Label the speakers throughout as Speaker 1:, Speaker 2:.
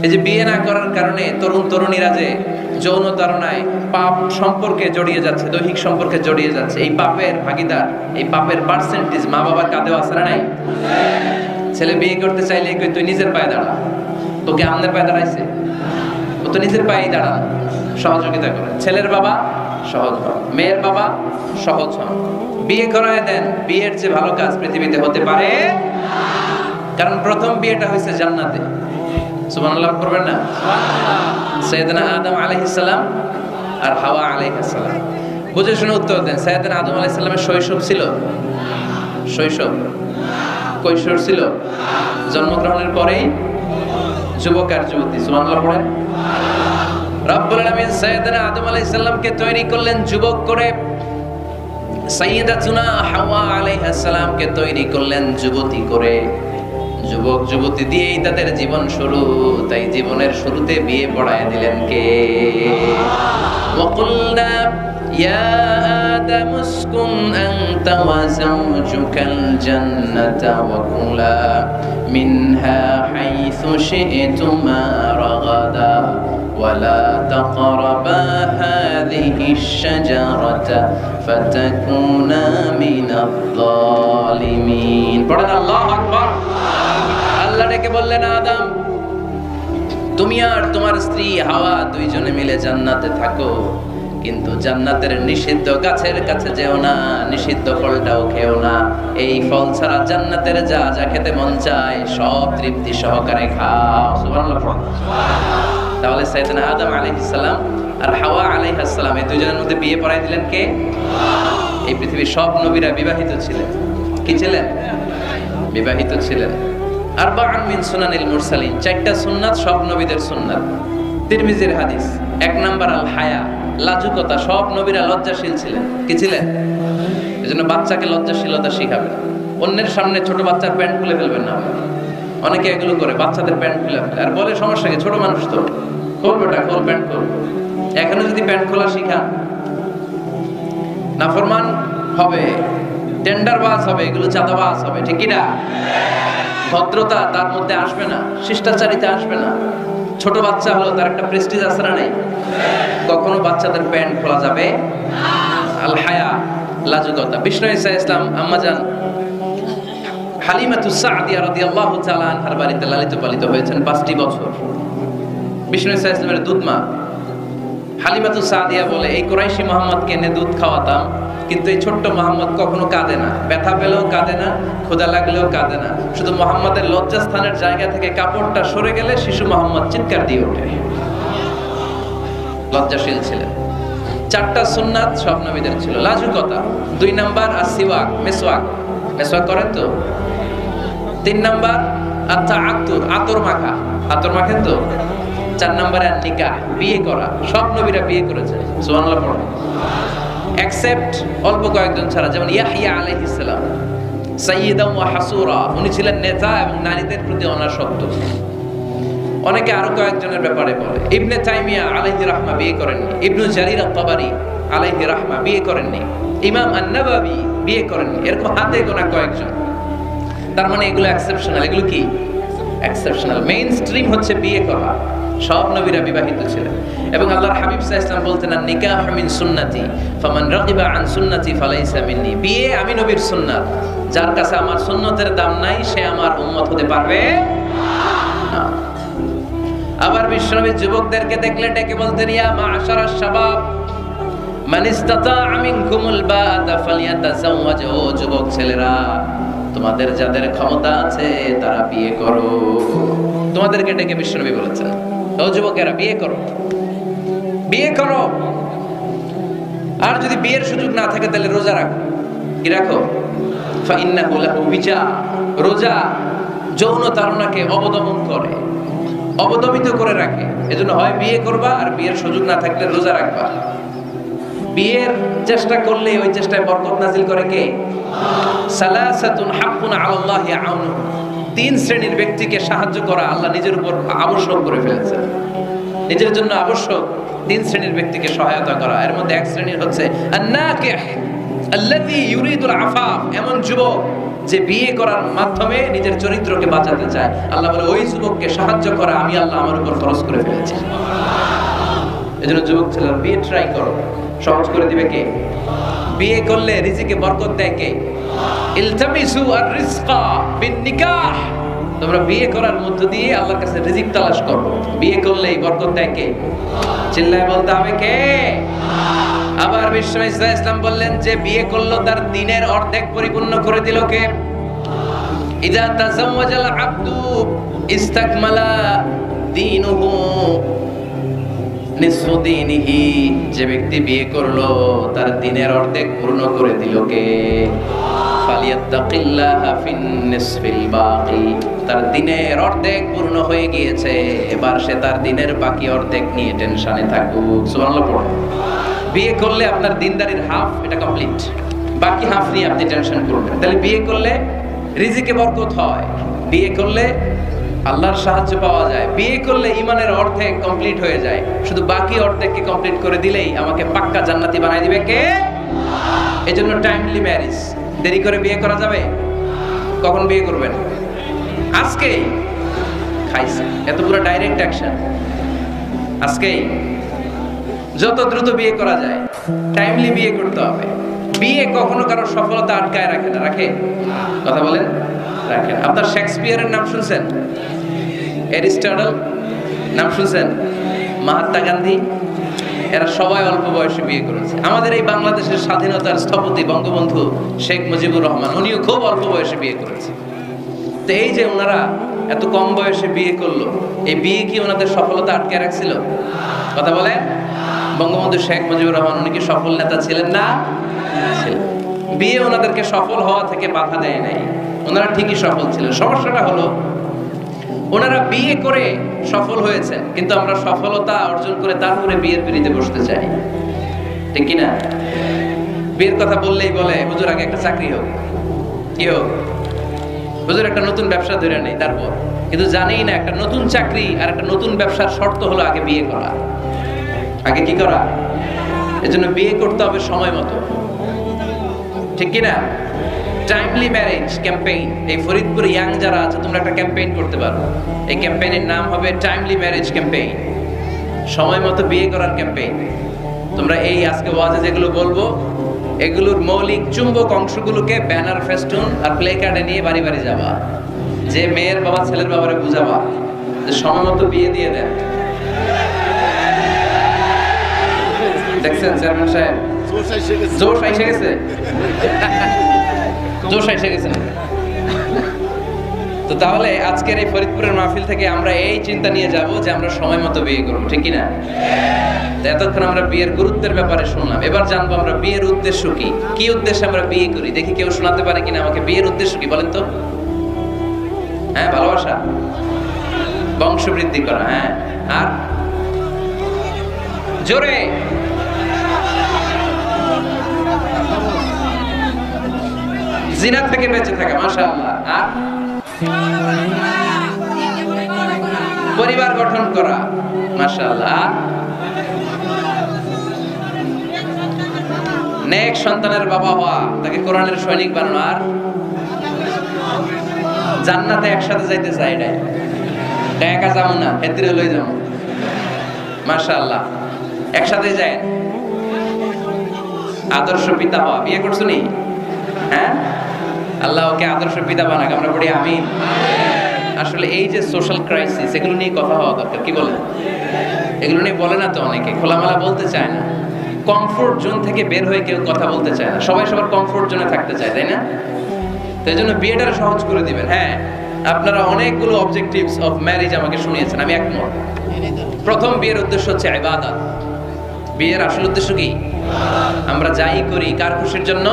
Speaker 1: এই যে বিয়ে না করার কারণে তরুণ তরুণীরা যে যৌন তাড়নায় পাপ সম্পর্কে জড়িয়ে যাচ্ছে, দৈহিক সম্পর্কে জড়িয়ে যাচ্ছে, এই পাপের ভাগীদার, এই পাপের পার্সেন্টেজ মা বাবার কাঁধেও আছে না নাই? ছেলে বিয়ে করতে চাইলে কই তুই নিজের পায়ে দাঁড়া, তোকে আমাদের পায়ে দাঁড়াইছে? ও তো নিজের পায়েই দাঁড়া, সহযোগিতা করে। ছেলের বাবা সহজ হন, মেয়ের বাবা সহজ হন, বিয়ে করায় দেন। বিয়ের যে ভালো কাজ পৃথিবীতে হতে পারে, কারণ প্রথম বিয়েটা হয়েছে জান্নাতে। সুবহানাল্লাহ করবেন না? সাইয়েদনা আদম আলাইহিস সালাম আর হাওয়া আলাইহিস সালাম। বুঝে শুনে উত্তর দেন। সাইয়েদনা আদম আলাইহিস সালামের শৈশব ছিল? শৈশব কৈশোর ছিল? জন্মগ্রহণের পরেই যুবক আর যুবতী। সুবহানাল্লাহ পড়েন। রব্বুল আলামিন সাইয়েদনা আদম আলাইহিস সালামকে তৈরি করলেন যুবক করে, সাইয়েদাতুনা হাওয়া আলাইহিস সালামকে তৈরি করলেন যুবতী করে। যুবক যুবতী দিয়েই তাদের জীবন শুরু, তাই জীবনের শুরুতে বিয়ে পড়ায় দিলেন কে? ওয়াকুলনা ইয়া আদম উসকুন আনতা ওয়া যাওজুকাল জান্নাতা ওয়া কুলা মিনহা হাইসু শি'তুমা রাগাদা ولا تقربا هذه الشجرة فتكونا من الظالمين পড়েন আল্লাহু আকবার। আল্লাহ ডেকে বললেন, আদম তুমি আর তোমার স্ত্রী হাওয়া দুইজনে মিলে জান্নাতে থাকো, কিন্তু জান্নাতের নিষিদ্ধ গাছের কাছে যেও না, নিষিদ্ধ ফলটাও খেও না। এই ফল ছাড়া জান্নাতের যা যা খেতে মন চায় সব তৃপ্তি সহকারে খাও। সুবহানাল্লাহ। তাহলে সাইয়েদনা আদম আলাইহিস সালাম আর হাওয়া আলাইহিস সালাম এই দুইজনের মধ্যে বিয়ে পড়াই দিলেন কে? এই পৃথিবীর সব নবীরা বিবাহিত ছিলেন। কি ছিলেন? বিবাহিত ছিলেন। আরবাউন মিন সুনানিল মুরসালিন, চারটা সুন্নাত সব নবীদের সুন্নাত। তিরমিজির হাদিস। এক নাম্বার আল হায়া, লাজুকতা। সব নবীরা লজ্জাশীল ছিলেন। কি ছিলেন? এজন্য বাচ্চাকে লজ্জাশীলতা শিখাবেন। অন্যের সামনে ছোট বাচ্চার প্যান্ট খুলে ফেলবেন না। অনেকে এগুলো করে, বাচ্চাদের প্যান্ট খুলে ফেলে আর বলে সমস্যা কি, ছোট মানুষ তো, খোল বেটা খোল, প্যান্ট খোল। এখনো যদি প্যান্ট খোলা শিখান, নাফরমান হবে, টেন্ডারবাজ হবে, এগুলো চাঁদাবাজ হবে। ঠিক কি না? ভদ্রতা তার মধ্যে আসবে না, শিষ্টাচারিতা আসবে না। ছোট বাচ্চা হলো, তার একটা প্রেস্টিজ আছে না নাই? কখনো বাচ্চাদের প্যান্ট খোলা যাবে আল হায়া, লাজুকতা। বিষ্ণু ঈসা ইসলাম আম্মাজান হালিমাতুস সাদিয়া রাদিয়াল্লাহু তাআলা আনহার বাড়িতে লালিত পালিত হয়েছেন 5টি বছর। বিষ্ণু ঈসা ইসলামের দুধমা হালিমাতুস সাদিয়া বলে, এই কুরাইশি মুহাম্মদকে এনে দুধ খাওয়াতাম, কিন্তু এই ছোট্ট মুহাম্মদ কখনো কাঁদে না, ব্যথা পেলেও কাঁদে না, ক্ষুধা লাগলেও কাঁদে না। শুধু মুহাম্মদের লজ্জাস্থানের জায়গা থেকে কাপড়টা সরে গেলে শিশু মুহাম্মদ চিৎকার দিয়ে ওঠে। লজ্জাশীল ছিলেন। চারটা সুন্নাত সব নবীদের ছিল। লাজুকতা। 2 নাম্বার আসিওয়াক, মেসওয়াক। মেসওয়াক করেন তো? 3 নাম্বার আত-তাআত্তুর, আতর মাখা। আতর মাখেন তো? 4 নাম্বারে নিকাহ, বিয়ে করা। সব নবীরা বিয়ে করেছেন। সুবহানাল্লাহ পড়ুন। এক্সেপ্ট অল্প কয়েকজন ছাড়া, যেমন ইয়াহইয়া আলাইহিস সালাম সাইয়্যিদান ওয়া হাসুরা, উনি ছিলেন নেতা এবং নারীদের প্রতি অনাসক্ত। অনেকে আরো কয়েকজনের ব্যাপারে বলে। ইবনে তাইমিয়া আলাইহি রাহমা বিয়ে করেননি, ইবনু জারির আত-তাবারি আলাইহি রাহমা বিয়ে করেননি, ইমাম আন-নাওয়াবি বিয়ে করেননি। এরকম হাতে গোনা কয়েকজন। তার মানে এগুলো এক্সেপশনাল। এগুলো কি এক্সেপশনাল? মেইন স্ট্রিম হচ্ছে বিয়ে করা। সব নবীরা বিবাহিত ছিলেন। এবং আল্লাহর হাবিব সাল্লাল্লাহু আলাইহি ওয়াসাল্লাম বলতেন, নিকাহু মিন সুন্নতি ফামান রাগিবা আন সুন্নতি ফালাইসা মিন্নি। বিয়ে আমি নবীর সুন্নাত, যার কাছে আমার সুন্নতের দাম নাই সে আমার উম্মত হতে পারবে না। আবার বিশ্বনবী যুবকদেরকে দেখলে ডেকে বলতেন, ইয়া মা'আশারাশ শাবাব মান ইসতাতা'a মিনকুমুল বা'আতা ফালইয়াতাযাওয়াজ। ও যুবক ছেলেরা, তোমাদের যাদের ক্ষমতা আছে তারা বিয়ে করো। তোমাদেরকে ডেকে বিশ্বনবী বলেছেন, ও যুবকেরা বিয়ে করো, বিয়ে করো। আর যদি বিয়ের সুযোগ না থাকে তাহলে রোজা রাখো। কি রাখো? ফাইন্নাহু লাহু বিজা। রোজা যৌন তাড়নাকে অবদমন করে, অবদমিত করে রাখে। এজন্য হয় বিয়ে করবা, আর বিয়ের সুযোগ না থাকলে রোজা রাখবা। বিয়ের চেষ্টা করলে ওই চেষ্টায় বরকত নাজিল করে কে? সালাসাতুন হাক্কুন আলাল্লাহি আউনুহু। 3 শ্রেণীর ব্যক্তিকে সাহায্য করা আল্লাহ নিজের উপর আবশ্যক করে ফেলেছেন। নিজের জন্য আবশ্যক 3 শ্রেণীর ব্যক্তিকে সহায়তা করা। এর মধ্যে এক শ্রেণীর হচ্ছে আন-নাকিহ আল্লাযী ইউরিদুল আফাফ। এমন যুবক যে বিয়ে করার মাধ্যমে নিজের চরিত্রকে বাঁচাতে চায়। আল্লাহ বলে ওই যুবককে সাহায্য করা আমি আল্লাহ আমার উপর ফরজ করে ফেলেছি। এজন্য যুবক ছেলেরা বিয়ে ট্রাই করো, সহজ করে দিবে কে? বিয়ে করলে রিজিকে বরকত দেয় কে? ইলতামিসু আর-রিজকা বিন-নিকাহ। তোমরা বিয়ে করার মধ্য দিয়ে আল্লাহর কাছে রিজিক তালাশ করো। বিয়ে করলেই বরকত দেয় কে? চিল্লায় বলতে হবে কে? আবার বিশ্বনবী সাল্লাল্লাহু আলাইহি ওয়াসাল্লাম বললেন যে বিয়ে করলো তার দিনের অর্ধেক পরিপূর্ণ করে দিল কে? ইযা তাযাওয়াজাল আবদু ইস্তাকমালা দীনুহু নিসফু দীনিহি। যে ব্যক্তি বিয়ে করলো তার দিনের অর্ধেক পূর্ণ করে দিল কে? ফালিয়াত্তাকিল্লাহা ফিন নিসফিল বাকি। তার দিনের অর্ধেক পূর্ণ হয়ে গিয়েছে, এবার সে তার দিনের বাকি অর্ধেক নিয়ে টেনশনে থাকুক। সুবহানাল্লাহ পড়ো। বিয়ে করলে আপনার দিনদারির হাফ এটা কমপ্লিট, বাকি হাফ নিয়ে আপনি টেনশন করবেন। তাহলে বিয়ে করলে রিজিকে বরকত হয়, বিয়ে করলে আল্লাহর সাহায্য পাওয়া যায়, বিয়ে করলে ঈমানের অর্ধেক কমপ্লিট হয়ে যায়। শুধু বাকি অর্ধেককে কমপ্লিট করে দিলেই আমাকে পাক্কা জান্নাতি বানাই দিবে কে? এজন্য টাইমলি ম্যারেজ। দেরি করে বিয়ে করা যাবে? কখন বিয়ে করবেন? আজকেই। খাইছে এত পুরো ডাইরেক্ট অ্যাকশন আজকেই। যত দ্রুত বিয়ে করা যায় টাইমলি বিয়ে করতে হবে। বিয়ে কখনো কারোর সফলতা আটকায় রাখে না, রাখে? কথা বলেন, রাখেন। আপনার শেক্সপিয়ারের নাম শুনছেন? অ্যারিস্টটল নাম শুনছেন? মহাত্মা গান্ধী? এরা সবাই অল্প বয়সে বিয়ে করেছে। আমাদের এই বাংলাদেশের স্বাধীনতার স্থপতি বঙ্গবন্ধু শেখ মুজিবুর রহমান, উনিও খুব অল্প বয়সে বিয়ে করেছে। তো এই যে ওনারা এত কম বয়সে বিয়ে করলো, এই বিয়ে কি ওনাদের সফলতা আটকে রাখছিল? কথা বলেন। বঙ্গবন্ধু শেখ মুজিবুর রহমান উনি কি সফল নেতা ছিলেন না? বিয়ে ওনাদেরকে সফল হওয়া থেকে বাধা দেয় নাই, ওনারা ঠিকই সফল ছিলেন। সমস্যাটা হলো ওনারা বিয়ে করে সফল হয়েছে, কিন্তু আমরা সফলতা অর্জন করে তারপরে বিয়ের পিড়িতে বসতে চাই, ঠিক কিনা? বিয়ের কথা বললেই বলে হুজুর আগে একটা চাকরি হোক, কি হোক, হুজুর একটা নতুন ব্যবসা ধরে নেই তারপর। কিন্তু জানেই না একটা নতুন চাকরি আর একটা নতুন ব্যবসার শর্ত হলো আগে বিয়ে করা। আগে কি করা? এজন্য বিয়ে করতে হবে সময় মতো, ঠিক কিনা? Timely marriage campaign. এই ফরিদপুর ইয়াং যারা আছে তোমরা একটা ক্যাম্পেইন করতে পারো। এই ক্যাম্পেইনের নাম হবে টাইমলি ম্যারেজ ক্যাম্পেইন, সময় মতো বিয়ে করার ক্যাম্পেইন। তোমরা এই আজকে ওয়াজে যেগুলো বলবো এগুলোর মৌলিক চুম্বক অংশগুলোকে ব্যানার, ফেস্টুন আর প্লে কার্ডে নিয়ে বাড়ি বাড়ি যাবা, যে মেয়ের বাবা ছেলের বাবারে বুঝাবা যে সময় মতো বিয়ে দিয়ে দেন। দেখছেন চেয়ারম্যান সাহেব জোশ এসে গেছে, জোশ এসে গেছে। তো তাহলে আজকের এই ফরিদপুরের মাহফিল থেকে আমরা এই চিন্তা নিয়ে যাব যে আমরা সময় মতো বিয়ে করবো, ঠিক কিনা? এতক্ষণ আমরা বিয়ের গুরুত্বের ব্যাপারে শুনলাম, এবার জানবো আমরা বিয়ের উদ্দেশ্য কি, কি উদ্দেশ্যে আমরা বিয়ে করি। দেখি কেউ শোনাতে পারে কিনা আমাকে বিয়ের উদ্দেশ্য কি বলেন তো? হ্যাঁ, ভালোবাসা, বংশ বৃদ্ধি করা, হ্যাঁ, আর জোরে জিনা থেকে বেঁচে থাকা, মাশাআল্লাহ, আর পরিবার গঠন করা, মাশাআল্লাহ, নেক সন্তানের বাবা হওয়া, তাকে কোরআনের সৈনিক বানানো, আর জান্নাতে একসাথে যাইতে চাই। এটাই একা যাবো না, হেতরে লই যাবো, মাশাআল্লাহ, একসাথে যায়। আদর্শ পিতা হওয়া, বিয়ে করছো নি? হ্যাঁ, আল্লাহ ওকে আদর্শ পিতা বানাক, আমরা পড়ি আমিন। আসলে এই যে সোশ্যাল ক্রাইসিস, এগুলো নিয়ে কথা হওয়া দরকার, কি বলেন? এগুলো নিয়ে বলে না তো অনেকে, খোলামেলা বলতে চায় না। কমফোর্ট জোন থেকে বের হয়ে কেউ কথা বলতে চায় না, সবাই সবার কমফোর্ট জোনে থাকতে চায়, তাই না? তো এই জন্য বিয়েটারে সহজ করে দিবেন। হ্যাঁ, আপনারা অনেকগুলো অবজেক্টিভস অফ ম্যারেজ আমাকে শুনিয়েছেন, আমি একমত। প্রথম বিয়ের উদ্দেশ্য হচ্ছে ইবাদত। বিয়ের আসল উদ্দেশ্য কি? আমরা যাই করি কার খুশির জন্য?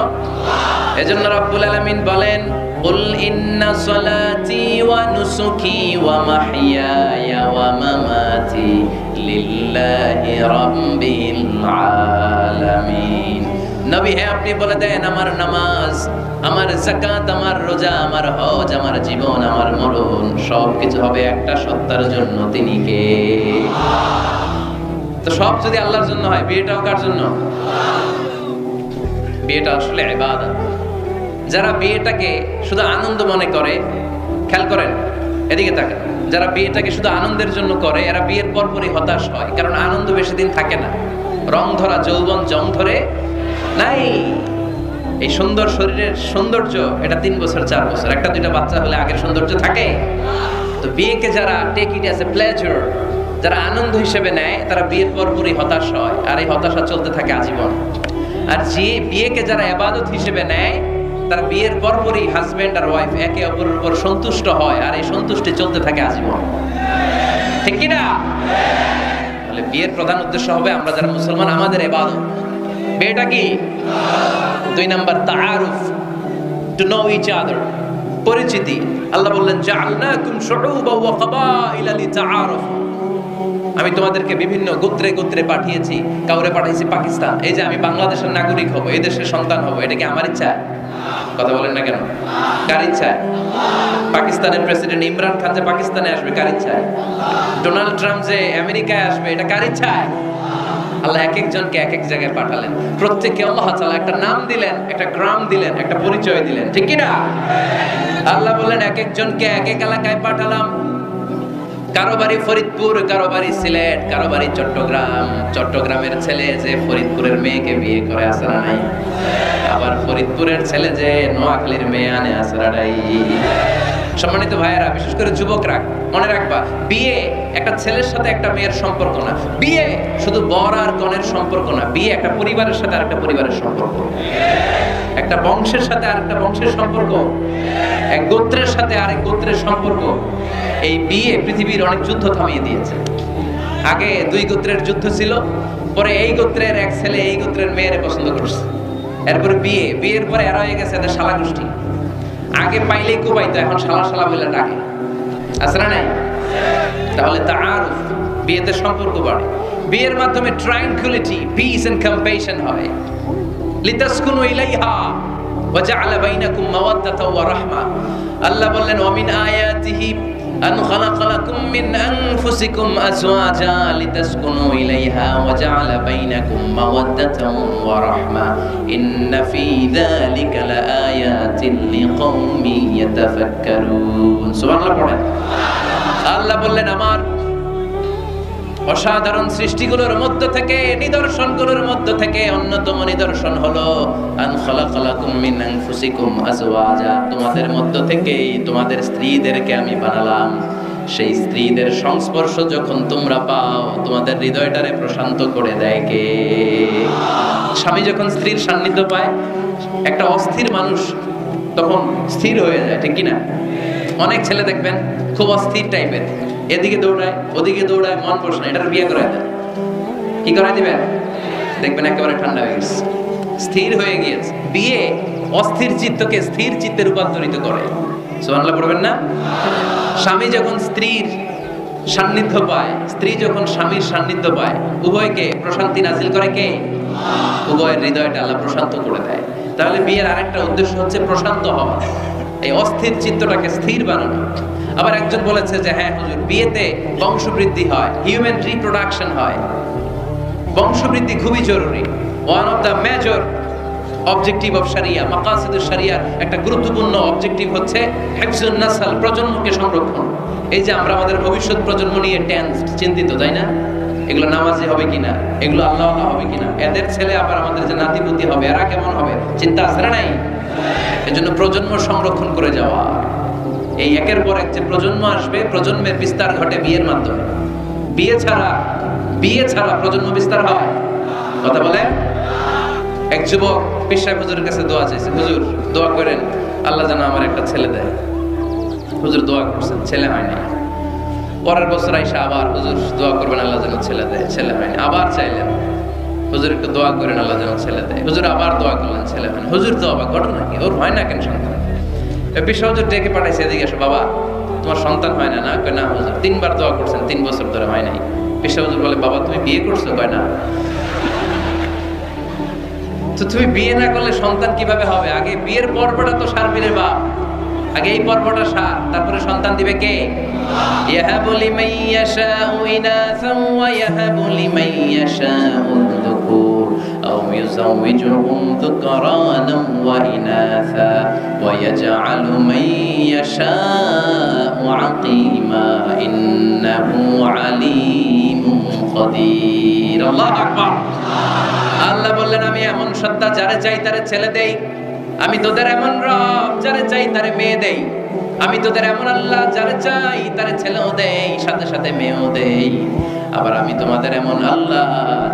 Speaker 1: এজন্য রব্বুল আলামিন বলেন, কুল ইন্না সলাতি ওয়া নুসুকি ওয়া মাহইয়ায়া ওয়া মামাতি লিল্লাহি রাব্বিল আলামিন। নবী হে, আপনি বলে দেন আমার নামাজ, আমার যাকাত, আমার রোজা, আমার হজ, আমার জীবন, আমার মরণ সবকিছু হবে একটা সত্তার জন্য, তিনি কে? তো সব যদি আল্লাহর জন্য হয়, বিয়েটাও কার জন্য? বিয়েটা আসলে ইবাদত। যারা বিয়েটাকে শুধু আনন্দ মনে করে, খেয়াল করেন এদিকে তাকান, যারা বিয়েটাকে শুধু আনন্দের জন্য করে এরা বিয়ের পরপরই হতাশ হয়, কারণ আনন্দ বেশি দিন থাকে না। রং ধরা যৌবন জং ধরে নাই। এই সুন্দর শরীরের সৌন্দর্য এটা 3 বছর 4 বছর, একটা দুইটা বাচ্চা হলে আগের সৌন্দর্য থাকে। তো বিয়েকে যারা take it as a pleasure, যারা আনন্দ হিসেবে নেয়, তারা বিয়ের পরপরই হতাশ হয়, আর এই হতাশা চলতে থাকে আজীবন। আর যে বিয়েকে যারা ইবাদত হিসেবে নেয়, তারা বিয়ের পরপরই হাজবেন্ড আর ওয়াইফ একে অপরের উপর সন্তুষ্ট হয়, আর এই সন্তুষ্টি চলতে থাকে আজীবন। ঠিক কি না? তাহলে বিয়ের প্রধান উদ্দেশ্য হবে আমরা যারা মুসলমান আমাদের ইবাদত। বিয়েটা কি? 2 নাম্বার তাআরুফ, টু নো ইচ আদার, পরিচিতি। আল্লাহ বললেন জাআলনাকুম শুউবা ওয়া ক্বাবাইলা লিতাআরাফু, আমি তোমাদেরকে বিভিন্ন গোত্রে গোত্রে পাঠিয়েছি। কাউরে পাঠাইছি পাকিস্তান, এই যে আমি বাংলাদেশের নাগরিক হব, এই দেশের সন্তান হব, এটা কি আমার ইচ্ছা? কথা বলেন না কেন? কার ইচ্ছা? পাকিস্তানের প্রেসিডেন্ট ইমরান খান যে পাকিস্তানে আসবে কার ইচ্ছায়? ডোনাল্ড ট্রাম্প যে আমেরিকায় আসবে এটা কার ইচ্ছায়? আল্লাহ এক একজনকে এক এক জায়গায় পাঠালেন, প্রত্যেককে আল্লাহ তাআলা একটা নাম দিলেন, একটা গ্রাম দিলেন, একটা পরিচয় দিলেন। ঠিক কি না? আল্লাহ বললেন এক একজনকে এক এক এলাকায় পাঠালাম। কারো বাড়ি ফরিদপুর, কারো বাড়ি সিলেট, কারো বাড়ি চট্টগ্রাম। চট্টগ্রামের ছেলে যে ফরিদপুরের মেয়েকে বিয়ে করে আসরা নাই, আবার ফরিদপুরের ছেলে যে নোয়াখালীর মেয়ে আনে আসরা নাই। সম্মানিত ভাইয়েরা, বিশেষ করে যুবকরা মনে রাখবা, বিয়ে একটা ছেলের সাথে একটা মেয়ের সম্পর্ক না, বিয়ে শুধু বর আর কনের সম্পর্ক না, বিয়ে একটা পরিবারের সাথে আরেকটা পরিবারের সম্পর্ক, একটা বংশের সাথে আরেকটা বংশের সম্পর্ক, এক গোত্রের সাথে আরেক গোত্রের সম্পর্ক। এই বিয়ে পৃথিবীর অনেক যুদ্ধ থামিয়ে দিয়েছে। আগে 2 গোত্রের যুদ্ধ ছিল, পরে এই গোত্রের এক ছেলে এই গোত্রের মেয়ের পছন্দ করছে, এরপরে বিয়ের পরে এরা হয়ে গেছে এদের শালা গোষ্ঠী। আগে পাইলেই কোবাইতো, এখন শালা শালা বলে ডাকে, আছে না নাই? তাহলে তাআরুফ, বিয়েতে সম্পর্ক বাড়ে। বিয়ের মাধ্যমে ট্রাঙ্কুইলিটি, পিস এন্ড কম্প্যাশন হয়। লিতাসকুনু ইলাইহা ওয়া জাআলা বাইনাকুম মাওয়াদ্দাতা ওয়া রাহমা। আল্লাহ বললেন ওয়া মিন আয়াতিহি আন খালাকা লাকুম মিন আনফুসিকুম আজওয়াজা লিতাসকুনু ইলাইহা ওয়া জাআলা বাইনাকুম মাওয়াদ্দাতান ওয়া রাহমা ইন্না ফী যালিকা লাআয়াতিন লিকাওমিন ইয়াতাফাক্কারুন। সুবহানাল্লাহ পড়েন। আল্লাহ বললেন আমার অসাধারণ সৃষ্টিগুলোর মধ্য থেকে, নিদর্শনগুলোর মধ্য থেকে অন্যতম নিদর্শন হলো আন খালাকা লাকুম মিন আনফুসিকুম আজওয়াজা, তোমাদের মধ্য থেকে তোমাদের স্ত্রীদেরকে আমি বানালাম। সেই স্ত্রীদের সংস্পর্শ যখন তোমরা পাও, তোমাদের হৃদয়টারে প্রশান্ত করে দেয় কে? স্বামী যখন স্ত্রীর সান্নিধ্য পায়, একটা অস্থির মানুষ তখন স্থির হয়ে যায়। ঠিক কি না? অনেক ছেলে দেখবেন খুব অস্থির টাইপের, এদিকে দৌড়ায় ওদিকে দৌড়ায়, মন বসে না, এটার বিয়ে করায় দেয়। কি করাই দিবেন? দেখবেন একেবারে ঠান্ডা হয়ে গেছে, স্থির হয়ে গিয়েছে। বিয়ে অস্থির চিত্তকে স্থির চিত্তে রূপান্তরিত করে। সুবহানাল্লাহ পড়বেন না? স্বামী যখন স্ত্রীর সান্নিধ্য পায়, স্ত্রী যখন স্বামীর সান্নিধ্য পায়, উভয়কে প্রশান্তি নাজিল করে কে? উভয়ের হৃদয়টা আল্লাহ প্রশান্ত করে দেয়। তাহলে বিয়ের আরেকটা উদ্দেশ্য হচ্ছে প্রশান্ত হওয়া, এই অস্থির চিত্তটাকে স্থির বানানো। আবার একজন বলেছে যে হ্যাঁ হুজুর, বিয়েতে বংশবৃদ্ধি হয়, হিউম্যান রিপ্রোডাকশন হয়, বংশবৃদ্ধি খুবই জরুরি। One of the major objective of শরিয়া, মাকাসিদুশ শরিয়ার একটা গুরুত্বপূর্ণ অবজেক্টিভ হচ্ছে হিফজুন নাসল, প্রজন্মকে সংরক্ষণ। এই যে আমরা আমাদের ভবিষ্যৎ প্রজন্ম নিয়ে চিন্তিত, তাই না? এগুলো নামাজি হবে কিনা, এগুলো আল্লাহওয়ালা হবে কিনা, এদের ছেলে আবার আমাদের যে নাতিপুতি হবে এরা কেমন হবে, চিন্তা আছে না নাই? এজন্য প্রজন্ম সংরক্ষণ করে যাওয়া। এই একের পর এক যে প্রজন্ম আসবে, প্রজন্মের বিস্তার ঘটে বিয়ের মাধ্যমে। বিয়ে ছাড়া প্রজন্ম বিস্তার হয়? কথা বলে। এক যুবক পীর সাহেব হুজুরের কাছে দোয়া চাইছে, হুজুর দোয়া করেন আল্লাহ যেন আমার একটা ছেলে দেয়। হুজুর দোয়া করছেন, ছেলে হয়নি। পরের বছর আইসা আবার হুজুর দোয়া করবেন আল্লাহ যেন ছেলে দেয়, ছেলে হয়নি। আবার চাইলেন, হুজুর একটু দোয়া করেন আল্লাহ যেন ছেলে দেয়। হুজুর আবার দোয়া করলেন, ছেলে হয়নি। হুজুর তো অবাক, ঘটনা কি, ওর হয় না কেন সন্তান? পীর সাহেব হুজুর ডেকে পাঠাইছে, এদিকে এসো, বাবা তোমার সন্তান হয় না? না, কয় না হুজুর, 3 বার দোয়া করছেন, 3 বছর ধরে হয় নাই। পীর সাহেব হুজুর বলে, বাবা তুমি বিয়ে করছো? কয় না। তো তুমি বিয়ে না করলে সন্তান কিভাবে হবে? আগে বিয়ের পর্বটা তো সারবি রে বাপ, আগে এই পর্বটা সার, তারপরে সন্তান দিবে কে? ইয়াহাবু লিমান ইয়াশাউ ইনাসান ওয়া ইয়াহাবু লিমান ইয়াশাউ যুকুর আও ইউযাওইজুহুম যুকরানান ওয়া ইনাসা ওয়া ইয়াজআলু মান ইয়াশাউ আকিমা ইন্নাহু আলীমুন কাদির। আল্লাহু আকবার। আল্লাহ বললেন, আমি এমন সত্তা যারে চাই তারে ছেলে দেই, আমি তোদের এমন রব যারে চাই তারে মেয়ে দেই, আমি তোদের এমন আল্লাহ যারে চাই তারে ছেলেও দেই, সাথে সাথে মেয়েও দেই। আবার আমি তোমাদের এমন আল্লাহ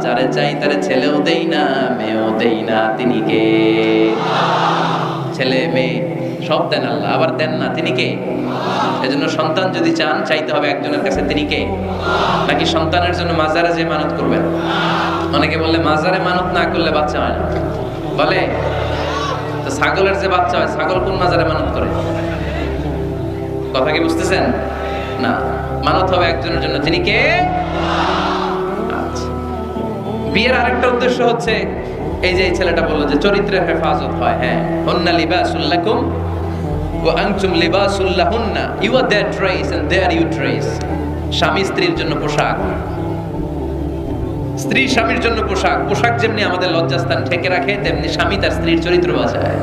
Speaker 1: যারে চাই তারে ছেলেও দেই না, মেয়েও দেই না। তিনি কে? ছেলে মেয়ে সব দেন আল্লাহ, আবার দেন না তিনি কে? এজন্য সন্তান যদি চান, চাইতে হবে একজনের কাছে, তিনি কে? নাকি সন্তানের জন্য মাজারে যে মানত করবেন? অনেকে বললে মাজারে মানত না করলে বাচ্চা হয় না, বলে তো ছাগলের যে বাচ্চা হয়, ছাগল কোন মাজারে মানত করে? কথা কি বুঝতেছেন? না, মানত হবে একজনের জন্য, তিনি কে? আচ্ছা, বিয়ের আরেকটা উদ্দেশ্য হচ্ছে এই যে ছেলেটা বললো যে চরিত্রের হেফাজত হয়। হ্যাঁ, হুন্না লিবাসুল লাকুম ওয়া আনতুম লিবাসুল লাহুন্না, you are their dress and their you dress. স্বামী স্ত্রীর জন্য পোশাক, স্ত্রী স্বামীর জন্য পোশাক। পোশাক যেমনি আমাদের লজ্জাস্থান ঢেকে রাখে, তেমনি স্বামী তার স্ত্রীর চরিত্র বাঁচায়,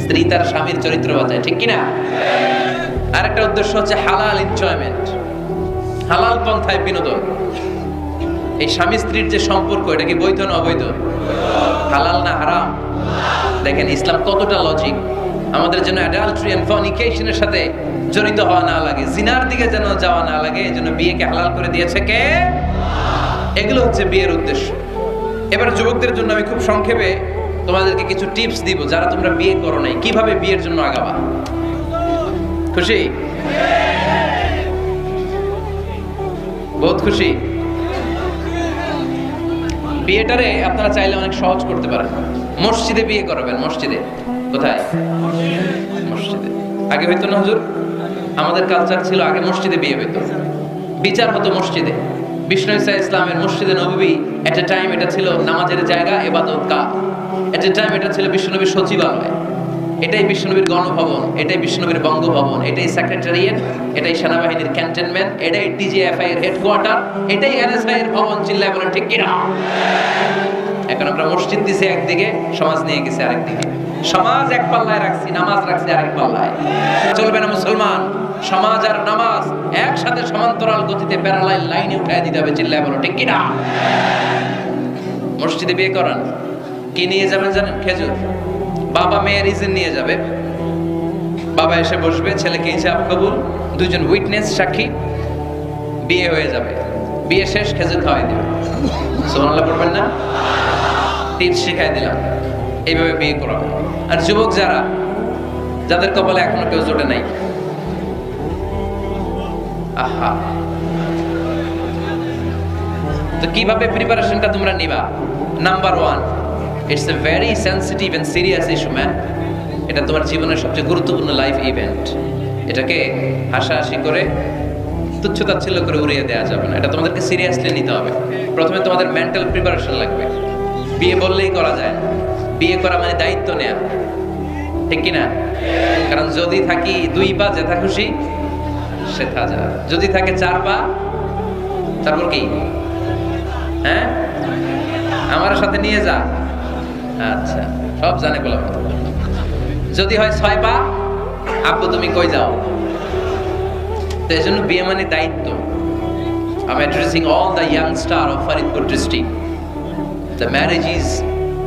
Speaker 1: স্ত্রী তার স্বামীর চরিত্র বাঁচায়, ঠিক কিনা? আরেকটা উদ্দেশ্য হচ্ছে হালাল এনজয়মেন্ট, হালাল পন্থায় বিনোদন। এই স্বামী স্ত্রীর যে সম্পর্ক, এটা কি বৈধ না অবৈধ? হালাল না হারাম? দেখেন ইসলাম কতটা লজিক। আমাদের যেন অ্যাডাল্ট্রি এন্ড ফর্নিকেশনের সাথে জড়িত হওয়া না লাগে, জিনার দিকে যেন যাওয়া না লাগে, এজন্য বিয়েকে হালাল করে দিয়েছে কে? এগুলো হচ্ছে বিয়ের উদ্দেশ্য। এবার যুবকদের জন্য আমি খুব সংক্ষেপে তোমাদেরকে কিছু টিপস দিব, যারা তোমরা বিয়ে করো নাই, কিভাবে বিয়ের জন্য আগাবা। খুশি? বহুত খুশি? বিয়েটারে আপনারা চাইলে অনেক সহজ করতে পারেন। মসজিদে বিয়ে করবেন। মসজিদে? কোথায়? মসজিদে। আগে হইতো না হুজুর? আমাদের কালচার ছিল আগে মসজিদে বিয়ে হইতো, বিচার হতো মসজিদে। বিষ্ণু ইসা ইসলামের মসজিদে নববী এট এ টাইম এটা ছিল নামাজের জায়গা, ইবাদত গাহ। এট এ টাইম এটা ছিল বিশ্বনবীর সচিবালয়, এটাই বিশ্বনবীর গণভবন, এটাই বিশ্বনবীর বঙ্গভবন, এটাই সেক্রেটারিয়েট, এটাই সেনাবাহিনীর ক্যান্টনমেন্ট, এটাই ডিজিএফআই এর হেডকোয়ার্টার, এটাই এনএসআই এর ভবন। চিল্লায় বলেন ঠিক কিনা? এখন আমরা মসজিদ দিছি একদিকে, সমাজ নিয়ে গেছে আরেকদিকে। সমাজ এক পাল্লায় রাখছি, নামাজ রাখছি আরেক পাল্লায়। চলবে না মুসলমান, সমাজ আর নামাজ একসাথে সমান্তরাল গতিতে প্যারালাল লাইনে উঠায় দিতে হবে। চিল্লায় বলো ঠিক কিনা? মসজিদে বিয়ে করান, কি নিয়ে যাবেন জানেন? খেজুর। বাবা মেয়ের ইজেন নিয়ে যাবে, বাবা এসে বসবে, ছেলেকে হিসাব কবুল, দুজন উইটনেস সাক্ষী, বিয়ে হয়ে যাবে। বিয়ে শেষ, খেজুর খাওয়াই দেবে। সুবহানাল্লাহ পড়বেন না? টিপস শিখাই দিলাম, এইভাবে বিয়ে করাবো। আর যুবক যারা, যাদের কপালে এখনো কেউ জোটে নাই, আহা, তো কিভাবে প্রিপারেশনটা তোমরা নিবা? Number 1, it's a very sensitive and serious issue man. এটা তোমার জীবনের সবচেয়ে গুরুত্বপূর্ণ লাইফ ইভেন্ট। এটাকে হাসাহাসি করে, তুচ্ছতাচ্ছিল্য করে উড়িয়ে দেওয়া যাবে না। এটা তোমাদেরকে সিরিয়াসলি নিতে হবে। প্রথমে তোমাদের মেন্টাল প্রিপারেশন লাগবে। বিয়ে বললেই করা যায় না, বিয়ে করা মানে দায়িত্ব নেয়া, ঠিক কিনা? কারণ যদি থাকি 2 পা, যেথা খুশি সেথা যা। যদি থাকে 4 পা, তারপর কি? হ্যাঁ, আমার সাথে নিয়ে যা। আচ্ছা, সব জানে বললাম। যদি হয় 6 পা, আপু তুমি কই যাও? তো এই জন্য বিয়ে মানে দায়িত্ব। I'm addressing all the young star of Faridpur district. The marriage is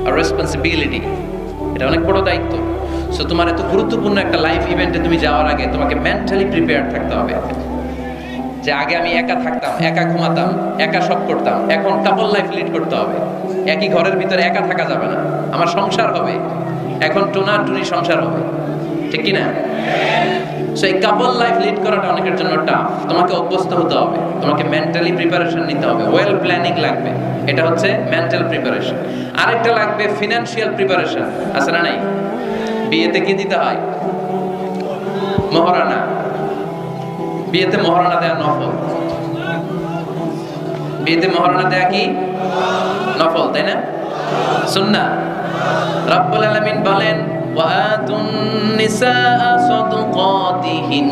Speaker 1: a responsibility. এটা অনেক বড় দায়িত্ব। সো তোমার এত গুরুত্বপূর্ণ একটা লাইফ ইভেন্টে তুমি যাওয়ার আগে তোমাকে মেন্টালি প্রিপেয়ার থাকতে হবে। যে আগে আমি একা থাকতাম, একা ঘুমাতাম, একা সব করতাম, এখন কাপল লাইফ লিড করতে হবে। একই ঘরের ভিতরে একা থাকা যাবে না, আমার সংসার হবে। এখন টোনা টুনি সংসার হবে, ঠিক কি না? সো এই কাপল লাইফ লিড করাটা অনেকের জন্য টাফ। তোমাকে অভ্যস্ত হতে হবে, তোমাকে মেন্টালি প্রিপারেশন নিতে হবে, ওয়েল প্ল্যানিং লাগবে। এটা হচ্ছে মেন্টাল প্রিপারেশন। আরেকটা লাগবে ফিনান্সিয়াল প্রিপারেশন। আছে না নাই? বিয়েতে কি দিতে হয়? মহারানা। বিয়েতে মহারানা দেয়া নফল। বিয়েতে মহারানা দেয়া কি নফল, তাই না? সুন্নাহ। রব্বুল আলামিন বলেন, وآتوا النساء صدقاتهن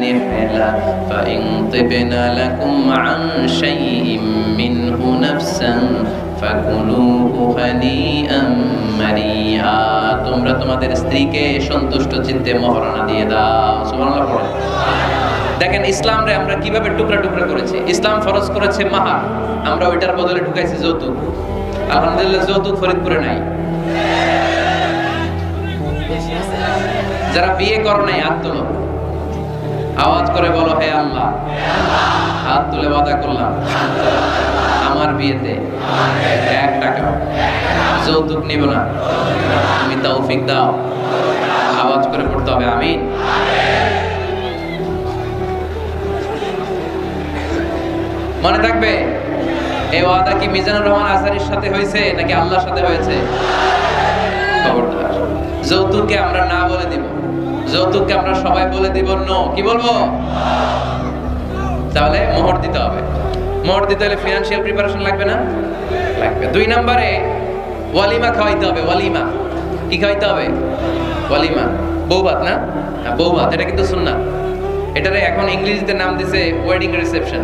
Speaker 1: نحلة فإن طبن لكم عن شيء منه نفسا ফাকুলুহু হানিআম মারিআ, তোমরা তোমাদের স্ত্রীকে সন্তুষ্ট চিত্তে মহারণা দিয়ে দাও। সুবহানাল্লাহ পড়েন। দেখেন ইসলাম রে আমরা কিভাবে টুকরা টুকরা করেছি। ইসলাম ফরজ করেছে মাহার, আমরা ওইটার বদলে ঢুকাইছি যৌতুক। আলহামদুলিল্লাহ যৌতুক ফরিদপুরে নাই। যারা বিয়ে করো নাই হাত তোলো, আওয়াজ করে বলো হে আল্লাহ, হাত তুলে ওয়াদা করলাম আমার বিয়েতে 1 টাকা যৌতুক নিব না, তুমি তৌফিক দাও। আওয়াজ করে পড়তে হবে আমিন। মনে থাকবে এই ওয়াদা কি মিজানুর রহমান আসারির সাথে হয়েছে নাকি আল্লাহর সাথে হয়েছে? খবরদার, যৌতুককে আমরা না বলে দিব, যৌতুককে আমরা সবাই বলে দিব নো। কি বলবো? তাহলে মোহর দিতে হবে। মোহর দিতে হলে ফিনান্সিয়াল প্রিপারেশন লাগবে না? লাগবে। 2 নম্বরে ওয়ালিমা খাওয়াইতে হবে। ওয়ালিমা কি খাওয়াইতে হবে? ওয়ালিমা, বৌভাত না? হ্যাঁ বৌভাত, এটা কিন্তু সুন্নাত। এটারে এখন ইংরেজিতে নাম দিছে ওয়েডিং রিসেপশন।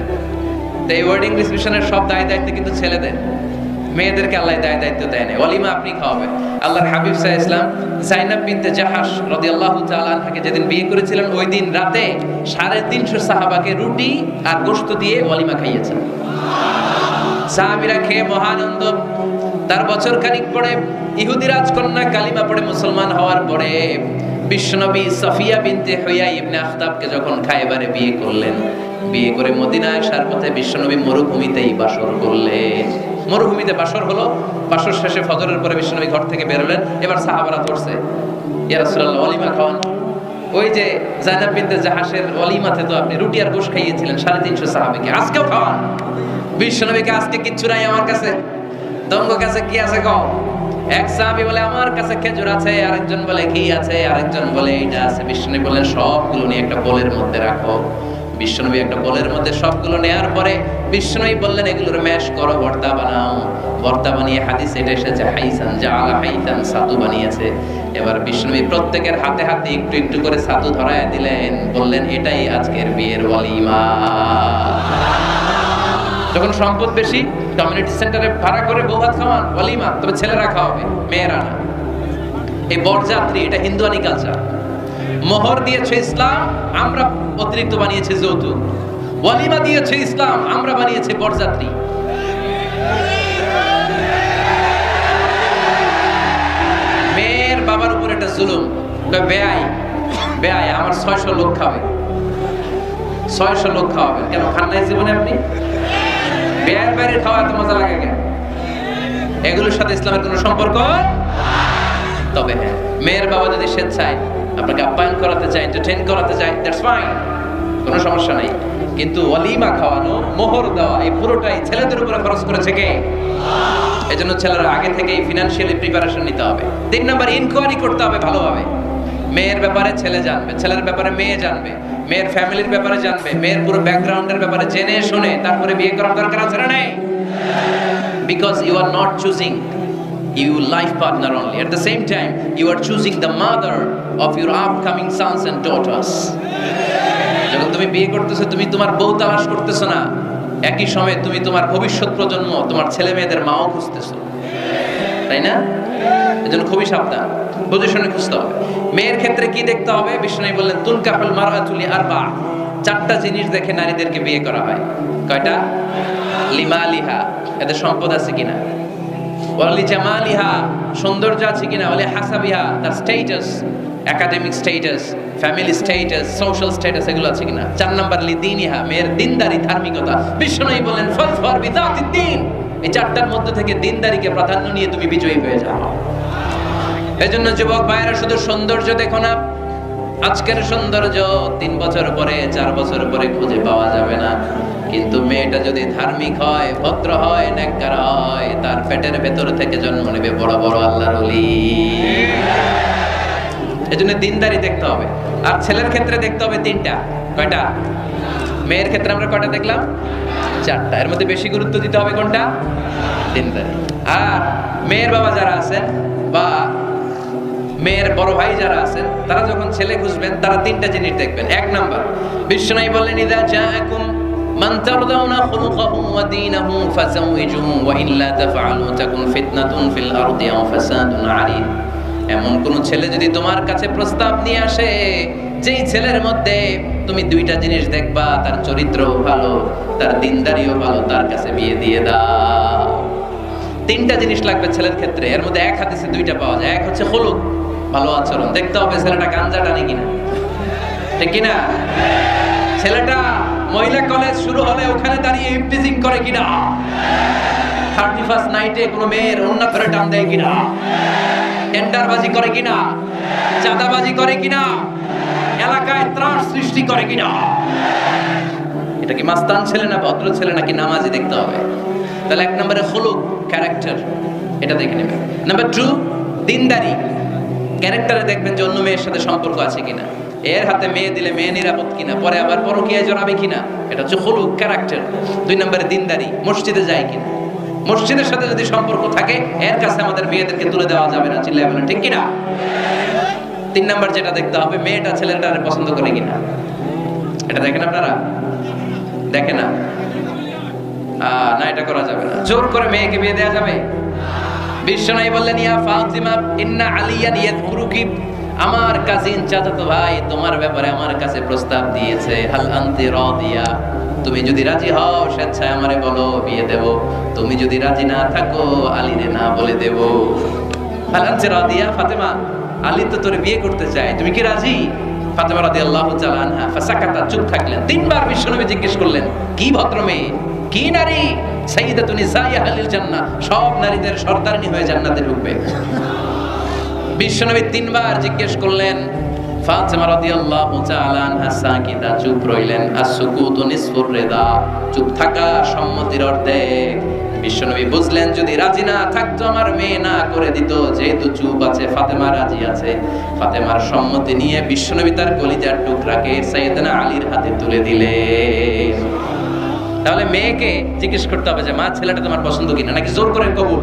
Speaker 1: তো এই ওয়েডিং রিসেপশনের সব দায় দায়িত্ব কিন্তু ছেলেদের, মেয়েদেরকে আল্লাহ দায় দায়িত্ব দেয় না। ওয়ালিমা আপনি খাওয়াবে। আল্লাহর হাবিব সাল্লাল্লাহু আলাইহি ওয়াসাল্লাম যায়নাব বিনতে জাহাশ রাদিয়াল্লাহু তাআলা আনহাকে যেদিন বিয়ে করেছিলেন ওই দিন রাতে 350 সাহাবাকে রুটি আর গোশত দিয়ে ওয়ালিমা খাইয়েছেন। সাহাবীরা খেয়ে মহানন্দ। তার বছর খানিক পরে ইহুদি রাজকন্যা কালিমা পড়ে মুসলমান হওয়ার পরে বিশ্বনবী সাফিয়া বিনতে হুয়াই ইবনে আখতাবকে যখন খায়বারে বিয়ে করলেন, বিয়ে করে মদিনায় আসার পথে বিশ্বনবী মরুভূমিতেই বাসর করলেন। মরুভূমিতে বাসর হলো। বাসর শেষে ফজরের পরে বিশ্বনবী ঘর থেকে বের হলেন। এবার সাহাবারা ধরছে, ইয়া রাসূলুল্লাহ ওয়ালিমা খাওয়ান। ওই যে যায়নাব বিনতে জাহাশের ওয়ালিমাতে তো আপনি রুটি আর গোশত খাইয়েছিলেন 350 সাহাবীকে, আজকেও খাওয়ান। বিশ্বনবীকে আজকে কিচ্ছু নাই আমার কাছে, তোমার কাছে কি আছে কও? এক সাহাবী বলে আমার কাছে খেজুর আছে, আরেকজন বলে ঘি আছে, আরেকজন বলে এইটা আছে। বিশ্বনবী বললেন সবগুলো নিয়ে একটা বোলের মধ্যে রাখো। বিশ্বনবী একটা বোলের মধ্যে সবগুলো নেয়ার পরে বিশ্বনবী বললেন এগুলোর ম্যাশ করো, ভর্তা বানাও। ভর্তা বানিয়ে হাদিসে এটা এসেছে হাইসান জাআলা হাইতান, ছাতু বানিয়েছে। এবার বিশ্বনবী প্রত্যেকের হাতে হাতে একটু একটু করে ছাতু ধরায় দিলেন, বললেন এটাই আজকের বিয়ের ওয়ালিমা। যখন সম্পদ বেশি কমিউনিটি সেন্টারে ভাড়া করে বউ ভাত খাওয়ান, ওয়ালিমা। তবে ছেলেরা খাওয়াবে, মেয়েরা না। এই বরযাত্রী এটা হিন্দুয়ানি কালচার। মোহর দিয়েছে ইসলাম, আমরা অতিরিক্ত বানিয়েছে যৌতুক। ওয়ালিমা দিয়েছে ইসলাম, আমরা বানিয়েছে বরযাত্রী। মেয়ের বাবার উপর একটা জুলুম। বেয়াই বেয়াই আমার 600 লোক খাবে, 600 লোক খাওয়াবে। কেন খান নাই জীবনে আপনি? বেয়ার বাইরে খাওয়া এত মজা লাগে কেন? এগুলোর সাথে ইসলামের কোনো সম্পর্ক? তবে হ্যাঁ, মেয়ের বাবা যদি স্বেচ্ছায় আপনাকে আপ্যায়ন করাতে চায়, এন্টারটেইন করাতে চায়, দ্যাটস ফাইন, কোনো সমস্যা নাই। কিন্তু ওয়ালিমা খাওয়ানো, মোহর দেওয়া, এই পুরোটাই ছেলেদের উপরে খরচ করেছে কে? এজন্য ছেলেরা আগে থেকেই ফিনান্সিয়ালি প্রিপারেশন নিতে হবে। 3 নাম্বার, ইনকোয়ারি করতে হবে ভালোভাবে। মেয়ের ব্যাপারে ছেলে জানবে, ছেলের ব্যাপারে মেয়ে জানবে, মেয়ের ফ্যামিলির ব্যাপারে জানবে, মেয়ের পুরো ব্যাকগ্রাউন্ডের ব্যাপারে জেনে শুনে তারপরে বিয়ে করার দরকার আছে না নাই? Because you are not choosing your life partner only. At the same time, you are choosing the mother of your upcoming sons and daughters. যখন তুমি বিয়ে করতেছো, তুমি তোমার বউ তালাশ করতেছো না, একই সময়ে তুমি তোমার ভবিষ্যৎ প্রজন্ম, তোমার ছেলে মেয়েদের মাও খুঁজতেছো, তাই না? এজন্য খুবই সাবধান, বুঝে শুনে খুঁজতে হবে। মেয়ের ক্ষেত্রে কি দেখতে হবে? বিষ্ণু বললেন তুনকাহুল মারআতু লিআরবা, 4টা জিনিস দেখে নারীদেরকে বিয়ে করা হয়। কয়টা? লিমালিহা, এদের সম্পদ আছে কিনা, ওয়ালি জামালিহা, সৌন্দর্য আছে কিনা, ওয়ালি হাসাবিহা, তার status, academic status, family status, social status, এগুলো আছে কিনা। 4 নাম্বার লিদিনিহা, মেয়ের দিনদারি, ধার্মিকতা। বিষ্ণু বলেন ফাজফার বিযাতিদ দ্বীন, এই 4টার মধ্যে থেকে দিনদারিকে প্রাধান্য নিয়ে তুমি বিজয়ী হয়ে যাও। এজন্য যুবক ভাইরা শুধু সৌন্দর্য দেখো না, আজকের সৌন্দর্য 3 বছর পরে 4 বছর পরে খুঁজে পাওয়া যাবে না। কিন্তু মেয়েটা যদি ধার্মিক হয়, ভদ্র হয়, নেককার হয়, তার পেটের ভেতর থেকে জন্ম নেবে বড় বড় আল্লাহর ওলি। এজন্য দিনদারি দেখতে হবে। আর ছেলের ক্ষেত্রে দেখতে হবে 3টা। কয়টা? মেয়ের ক্ষেত্রে আমরা কয়টা দেখলাম? 4টা। এর মধ্যে বেশি গুরুত্ব দিতে হবে কোনটা? দিনদারি। আর মেয়ের বাবা যারা আছেন বা মেয়ের বড় ভাই যারা আছেন, তারা যখন ছেলে খুঁজবেন তারা 3টা জিনিস দেখবেন। 1 নাম্বার, বিশ্বনবী বললেন ইযা জাআকুম মান তারদাউনা খুলুকাহু ওয়া দীনাহু ফাযাওইজুহু ওয়া ইল্লা তাফআলু তাকুন ফিতনাতুন ফিল আরদি ওয়া ফাসাদুন আলীম। এমন কোন ছেলে যদি তোমার কাছে প্রস্তাব নিয়ে আসে, যেই ছেলের মধ্যে তুমি দুইটা জিনিস দেখবা, তার চরিত্রও ভালো, তার দিনদারিও ভালো, তার কাছে বিয়ে দিয়ে দাও। তিনটা জিনিস লাগবে ছেলের ক্ষেত্রে, এর মধ্যে এক হাদিসে দুইটা পাওয়া যায়। এক হচ্ছে খুলুক, ভালো আচরণ, দেখতে হবে ছেলেটা গাঞ্জা টানে কিনা, ঠিক কিনা? ছেলেটা মহিলা কলেজ শুরু হলে ওখানে দাঁড়িয়ে ইফটিজিং করে কিনা, 31st নাইটে কোনো মেয়ের ওন্না ধরে টান দেয় কিনা, টেন্ডারবাজি করে কিনা, চাঁদাবাজি করে কিনা, এলাকায় ত্রাস সৃষ্টি করে কিনা। এটা কি মাস্তান ছেলে না ভদ্র ছেলে নাকি নামাজি দেখতে হবে। তাহলে এক নম্বরে খুলুক, ক্যারেক্টার, এটা দেখে নেবেন। নাম্বার 2 দিনদারি, ক্যারেক্টারে দেখবেন যে অন্য মেয়ের সাথে সম্পর্ক আছে কিনা, এর হাতে মেয়ে দিলে মেয়ে নিরাপদ কিনা, পরে আবার পরকীয়ায় জড়াবে কিনা, এটা হচ্ছে খুলুক, ক্যারেক্টার। 2 নম্বরে দিনদারি, মসজিদে যায় কিনা, মসজিদের সাথে যদি সম্পর্ক থাকে এর কাছে আমাদের মেয়েদেরকে তুলে দেওয়া যাবে না, চিল্লায় বলেন ঠিক কিনা? 3 নাম্বার যেটা দেখতে হবে, মেয়েটা ছেলেটারে পছন্দ করে কিনা, এটা দেখেন আপনারা, দেখে না? না, এটা করা যাবে না। জোর করে মেয়েকে বিয়ে দেওয়া যাবে? বিশ্বনবী বললেন, ইয়া ফাতিমা ইন্না আলিয়ান ইয়াযকুরুকি, আমার কাজিন চাচাতো ভাই তোমার ব্যাপারে আমার কাছে প্রস্তাব দিয়েছে, হাল আনতি রাদিয়া, তুমি যদি রাজি হও স্বেচ্ছায় আমারে বলো, বিয়ে দেব। তুমি যদি রাজি না থাকো আলীরে না বলে দেব। হাল আনতি রাদিয়া, ফাতেমা আলী তো তোরে বিয়ে করতে চায়, তুমি কি রাজি? ফাতেমা রাদিয়াল্লাহু তাআলা আনহা ফাসাকাতা, চুপ থাকলেন। 3 বার বিশ্বনবী জিজ্ঞেস করলেন, কি ভদ্র মেয়ে, কি নারী, সাইয়্যিদাতুন নিসাই আহলিল জান্নাহ, সব নারীদের সর্দারনি হয়ে জান্নাতে ঢুকবে। বিশ্বনবী 3 বার জিজ্ঞেস করলেন। ফাতেমা রাদিয়াল্লাহু তাআলা আনহা সাকিতা, চুপ রইলেন। as-sukutu nisfur রিদা, চুপ থাকা সম্মতির অর্ধেক। বিশ্বনবী বুঝলেন যদি রাজি না থাকতো আমার মেয়ে না করে দিত, যেহেতু চুপ আছে ফাতেমা রাজি আছে। ফাতেমার সম্মতি নিয়ে বিশ্বনবী তার কলিজার টুকরাকে সাইয়েদনা আলীর হাতে তুলে দিলেন। তাহলে মেয়েকে জিজ্ঞেস করতে হবে যে মা ছেলেটা তোমার পছন্দ কিনা, নাকি জোর করে কবুল?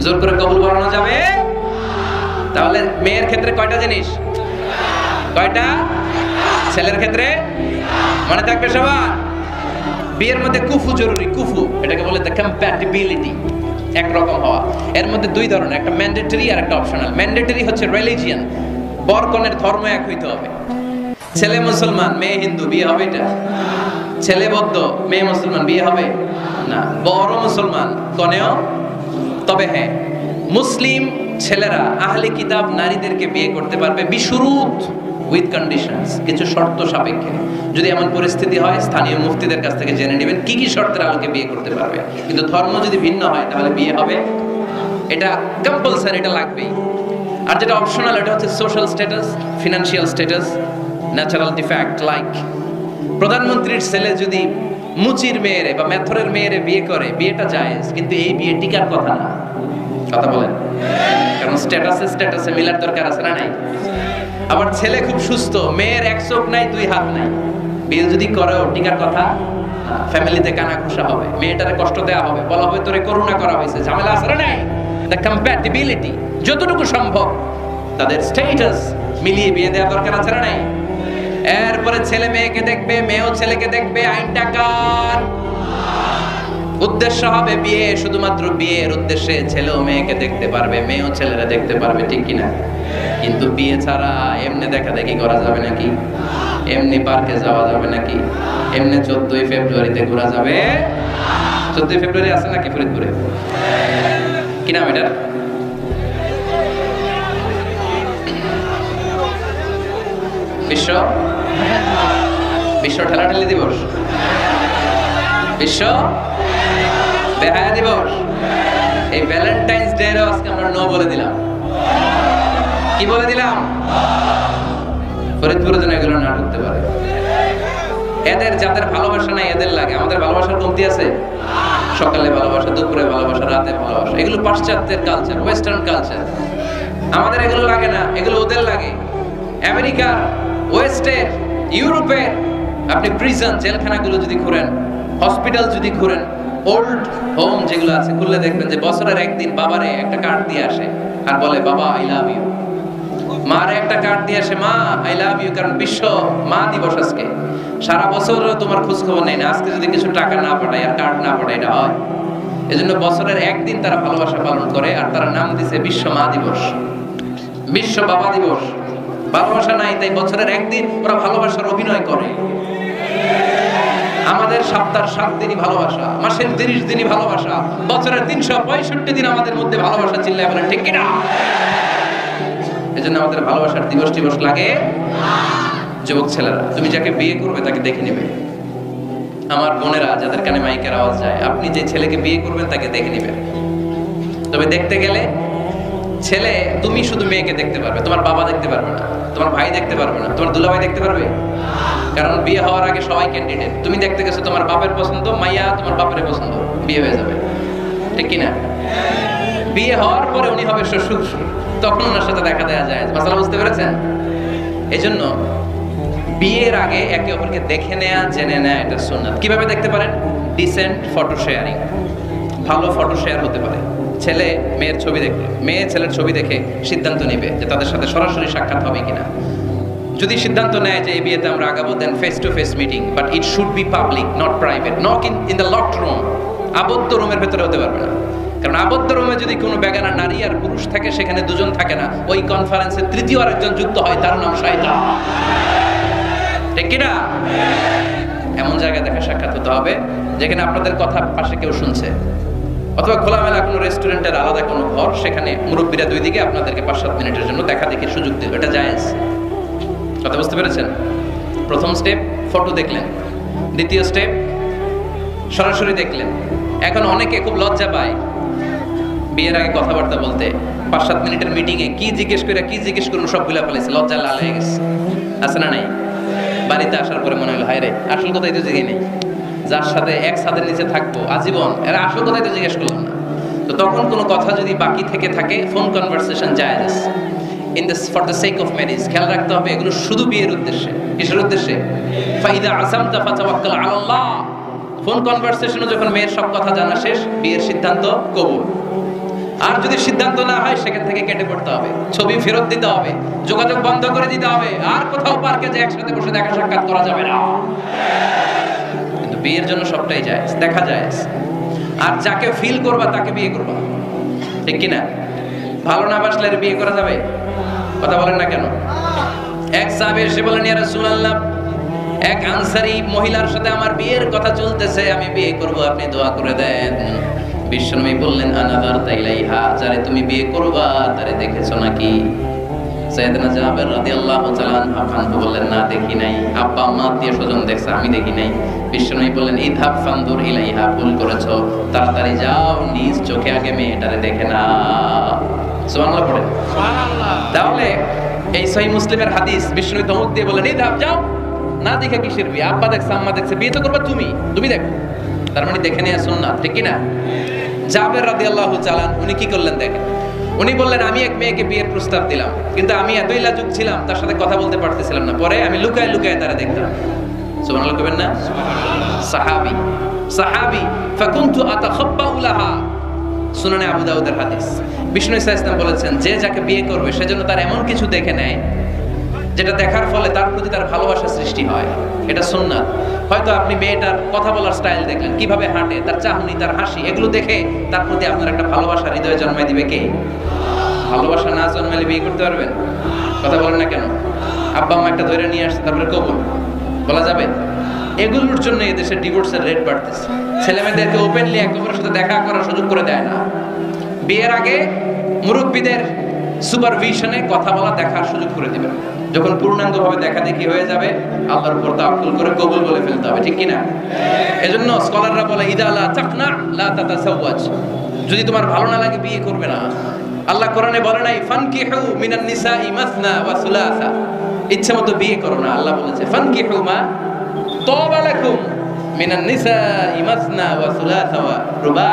Speaker 1: জোর করে কবুল বলানো যাবে? তাহলে মেয়ের ক্ষেত্রে কয়টা জিনিস, কয়টা? ছেলের ক্ষেত্রে মনে থাকবে সবার, বিয়ের মধ্যে কুফু জরুরি। কুফু এটাকে বলে দ্য কম্প্যাটিবিলিটি, একরকম হওয়া। এর মধ্যে 2 ধরনের, একটা ম্যান্ডেটরি আর একটা অপশনাল। ম্যান্ডেটরি হচ্ছে রিলিজিয়ন, বর কনের ধর্ম এক হইতে হবে। ছেলে মুসলমান মেয়ে হিন্দু, বিয়ে হবে এটা? ছেলে বৌদ্ধ মেয়ে মুসলমান, বিয়ে হবে না। বড় মুসলমান কনেও, তবে হ্যাঁ মুসলিম ছেলেরা আহলে কিতাব নারীদেরকে বিয়ে করতে পারবে বিশুরুত, উইথ কন্ডিশনস, কিছু শর্ত সাপেক্ষে। যদি এমন পরিস্থিতি হয় স্থানীয় মুফতিদের কাছ থেকে জেনে নেবেন কি কি শর্তের আলোকে বিয়ে করতে পারবে। কিন্তু ধর্ম যদি ভিন্ন হয় তাহলে বিয়ে হবে, এটা কম্পালসারি, এটা লাগবেই। আর যেটা অপশনাল এটা হচ্ছে social status, financial status, natural defect. Like প্রধানমন্ত্রীর ছেলে যদি মুচির মেয়েরে বা মেথরের মেয়েরে বিয়ে করে, বিয়েটা জায়েজ, কিন্তু এই বিয়ে টিকার কথা না। কথা বলেন, কারণ স্ট্যাটাসে মিলার দরকার আছে না নাই? আবার ছেলে খুব সুস্থ, মেয়ের 1 চোখ নাই 2 হাত নাই, বিয়ে যদি করেও টিকার কথা, ফ্যামিলিতে কানাঘুষা হবে, মেয়েটারে কষ্ট দেওয়া হবে, বলা হবে তোরে করুণা করা হয়েছে, ঝামেলা আছে না নাই? দ্য কম্প্যাটিবিলিটি, যতটুকু সম্ভব তাদের স্ট্যাটাস মিলিয়ে বিয়ে দেওয়া দরকার আছে না নাই? এরপরে ছেলে মেয়েকে দেখবে, মেয়েও ছেলেকে দেখবে। আইনটা কার? উদ্দেশ্য হবে বিয়ে, শুধুমাত্র বিয়ের উদ্দেশ্যে ছেলেও মেয়েকে দেখতে পারবে, মেয়েও ছেলেরা দেখতে পারবে, ঠিক কিনা? কিন্তু বিয়ে ছাড়া এমনি দেখা দেখি করা যাবে নাকি? এমনি পার্কে যাওয়া যাবে নাকি? এমনি 14ই ফেব্রুয়ারিতে ঘোরা যাবে? 14ই ফেব্রুয়ারি আছে নাকি ফরিদপুরে? কি নাম এটা? বিশ্ব ঠেলাঠেলি দিবস, বিশ্ব বেহায়া দিবস। এই ভ্যালেন্টাইন্স ডে এর আজকে আমরা নো বলে দিলাম। কি বলে দিলাম? ফরিদপুরে যেন এগুলো না ঢুকতে পারে। এদের যাদের ভালোবাসা নাই এদের লাগে, আমাদের ভালোবাসার কমতি আছে? সকালে ভালোবাসা, দুপুরে ভালোবাসা, রাতে ভালোবাসা, এগুলো পাশ্চাত্যের কালচার, ওয়েস্টার্ন কালচার। আমাদের এগুলো লাগে না, এগুলো ওদের লাগে। আমেরিকার, ওয়েস্টের, ইউরোপের আপনি প্রিজন জেলখানাগুলো যদি ঘুরেন, হসপিটাল যদি ঘুরেন, ওল্ড হোম যেগুলো আছে খুললে দেখবেন যে বছরের একদিন বাবারে একটা কার্ড দিয়ে আসে আর বলে বাবা আই লাভ ইউ। মারে একটা কার্ড দিয়ে আসে মা আই লাভ ইউ, কারণ বিশ্ব মা দিবস আজকে। সারা বছর তোমার খোঁজ খবর নেই না, আজকে যদি কিছু টাকা না পাঠায় আর কার্ড না পাঠায়, এটা হয়? এজন্য বছরের একদিন তারা ভালোবাসা পালন করে, আর তারা নাম দিছে বিশ্ব মা দিবস, বিশ্ব বাবা দিবস। ভালোবাসা নাই, তাই বছরের একদিন ওরা ভালোবাসার অভিনয় করে। আমাদের সপ্তাহের 7 দিনই ভালোবাসা, মাসের 30 দিনই ভালোবাসা, বছরের 365 দিন আমাদের মধ্যে ভালোবাসা। চিল্লায় বলেন ঠিক কিনা? এজন্য আমাদের ভালোবাসার দিবস টিবস লাগে। যুবক ছেলেরা, তুমি যাকে বিয়ে করবে তাকে দেখে নেবে। আমার বোনেরা যাদের কানে মাইকের আওয়াজ যায়, আপনি যে ছেলেকে বিয়ে করবেন তাকে দেখে নেবেন। তবে দেখতে গেলে ছেলে, তুমি শুধু মেয়েকে দেখতে পারবে, তোমার বাবা দেখতে পারবে না, তোমার ভাই দেখতে পারবে না, তোমার দুলাভাই দেখতে পারবে? কারণ বিয়ে হওয়ার আগে সবাই ক্যান্ডিডেট। তুমি দেখতে গেছো তোমার বাপের পছন্দ, মাইয়া তোমার বাপের পছন্দ, বিয়ে হয়ে যাবে, ঠিক কিনা? বিয়ে হওয়ার পরে উনি হবে শ্বশুর, তখন ওনার সাথে দেখা দেওয়া যায়। মাসালা বুঝতে পেরেছেন? এই জন্য বিয়ের আগে একে অপরকে দেখে নেয়া, জেনে নেয়া, এটা সুন্নাত। কিভাবে দেখতে পারেন? ডিসেন্ট ফটো শেয়ারিং, ভালো ফটো শেয়ার হতে পারে। ছেলে মেয়ের ছবি দেখলো, মেয়ে ছেলের ছবি দেখে সিদ্ধান্ত নেবে যে তাদের সাথে সরাসরি সাক্ষাৎ হবে কিনা। যদি সিদ্ধান্ত নেয় যে এই বিয়েতে আমরা আগাবো, then face to face meeting, but it should be public, not private. Not in the locked room, আবদ্ধ রুমের ভেতরে হতে পারবে না। কারণ আবদ্ধ রুমে যদি কোনো বেগানা নারী আর পুরুষ থাকে, সেখানে দুজন থাকে না, ওই কনফারেন্সে তৃতীয় আরেকজন যুক্ত হয়, তার নাম শয়তান, ঠিক কিনা? এমন জায়গায় দেখা সাক্ষাৎ হতে হবে যেখানে আপনাদের কথা পাশে কেউ শুনছে, অথবা খোলামেলা কোনো রেস্টুরেন্টের আলাদা কোনো ঘর, সেখানে মুরব্বীরা দুই দিকে আপনাদেরকে 5-7 মিনিটের জন্য দেখা দেখি সুযোগ দিল, এটা জায়েজ। কথা বুঝতে পেরেছেন? প্রথম স্টেপ ফটো দেখলেন, দ্বিতীয় স্টেপ সরাসরি দেখলেন। এখন অনেকে খুব লজ্জা পায় বিয়ের আগে কথাবার্তা বলতে। 5-7 মিনিটের মিটিংয়ে কি জিজ্ঞেস করুন সবগুলা ফেলেছে, লজ্জা লাল হয়ে গেছে, আছে না নাই? বাড়িতে আসার পরে মনে হলো, হায় রে, আসল কথাই তো জিজ্ঞেস নেই, যার সাথে এক ছাদের নিচে থাকবো আজীবন, এরা আসল কথাই তো জিজ্ঞেস করলাম না। তো তখন কোনো কথা যদি বাকি থেকে থাকে, ফোন কনভারসেশন জায়েজ for the sake of marriage. খেয়াল রাখতে হবে এগুলো শুধু বিয়ের উদ্দেশ্যে। কিসের উদ্দেশ্যে? ফাইদা আসামতা ফাতাওয়াক্কাল আলাল্লাহ। ফোন কনভারসেশনে যখন মেয়ের সব কথা জানা শেষ, বিয়ের সিদ্ধান্ত কবুল। আর যদি সিদ্ধান্ত না হয়, সেখান থেকে কেটে পড়তে হবে, ছবি ফেরত দিতে হবে, যোগাযোগ বন্ধ করে দিতে হবে, আর কোথাও পার্কে যে একসাথে বসে দেখা সাক্ষাৎ করা যাবে না। কিন্তু বিয়ের জন্য সবটাই যায়, দেখা যায়। আর যাকে ফিল করবা তাকে বিয়ে করবা, ঠিক কিনা? ভালো না বাসলে বিয়ে করা যাবে? কথা বলেন না কেন? এক সাহাবী এসে বলেন, ইয়া রাসূলুল্লাহ, এক আনসারী মহিলার সাথে আমার বিয়ের কথা চলতেছে, আমি বিয়ে করব, আপনি দোয়া করে দেন। বিশ্বনবী বললেন, আনাদার তাইলাইহা, যারে তুমি বিয়ে করবা তারে দেখেছো নাকি? সাইয়েদনা জাবের রাদিয়াল্লাহু তাআলা আনহু বললেন, না দেখি নাই। আব্বা আম্মা আত্মীয় স্বজন দেখছে, আমি দেখি নাই। বিশ্বনবী বললেন, ইযহাব ফানদুর ইলাইহা, ভুল করেছো, তাড়াতাড়ি যাও, নিজ চোখে আগে মেয়েটারে দেখে না। সুবহানাল্লাহ পড়ে। সুবহানাল্লাহ। তাহলে এই সহিহ মুসলিমের হাদিস, বিশ্বনবী ধমক দিয়ে বললেন, ইযহাব, যাও, না দেখে কিসের বিয়ে? আব্বা দেখছে, আম্মা দেখছে, বিয়ে তো করবা তুমি দেখো। তার মানে দেখে নেওয়া সুন্নাত, ঠিক কিনা? জাবের রাদিয়াল্লাহু তাআলা উনি কি করলেন দেখেন। উনি বললেন, আমি এক মেয়েকে বিয়ের প্রস্তাব দিলাম, কিন্তু আমি এতই লাজুক ছিলাম, তার সাথে কথা বলতে পারতেছিলাম না। পরে আমি লুকায় লুকায় তারা দেখতাম। সুবহানাল্লাহ কইবেন না? সাহাবী ফাকুনতু আতাখাব্বাউ লাহা। সুনানে আবু দাউদের হাদিস। বিষ্ণু ইসা ইসলাম বলেছেন, যে যাকে বিয়ে করবে সেজন্য তার এমন কিছু দেখে নেয় যেটা দেখার ফলে তার প্রতি তার ভালোবাসা সৃষ্টি হয়। এটা সুন্নাত। হয়তো আপনি মেয়েটার কথা বলার স্টাইল দেখলেন, কিভাবে হাঁটে, তার চাহনি, তার হাসি, এগুলো দেখে তার প্রতি আপনার একটা ভালোবাসা হৃদয়ে জন্মাই দিবে কে? ভালোবাসা না জন্মালে বিয়ে করতে পারবেন? কথা বলেন না কেন? আব্বা আম্মা একটা ধরে নিয়ে আসছে, তারপরে কবুল বলা যাবে? এগুলোর জন্য এদেশে ডিভোর্সের রেট বাড়তেছে। ছেলে মেয়েদেরকে ওপেনলি একে অপরের সাথে দেখা করার সুযোগ করে দেয় না। বিয়ের আগে মুরব্বীদের সুপারভিশনে কথা বলা, দেখার সুযোগ করে দিবেন। যখন পূর্ণাঙ্গভাবে দেখা দেখি হয়ে যাবে, আল্লাহর উপর তাওয়াক্কুল করে কবুল বলে ফেলতে হবে, ঠিক কিনা? এজন্য স্কলাররা বলে, ইদা লা তাকনা লা তাতাসাওয়াজ, যদি তোমার ভালো না লাগে বিয়ে করবে না। আল্লাহ কোরআনে বলে নাই ফানকিহু মিনান নিসাই মাসনা ওয়া সুলাসা, ইচ্ছামতো বিয়ে করো না। আল্লাহ বলেছে ফানকিহু মা তাবা লাকুম মিনান নিসাই মাসনা ওয়া সুলাসা ওয়া রুবা,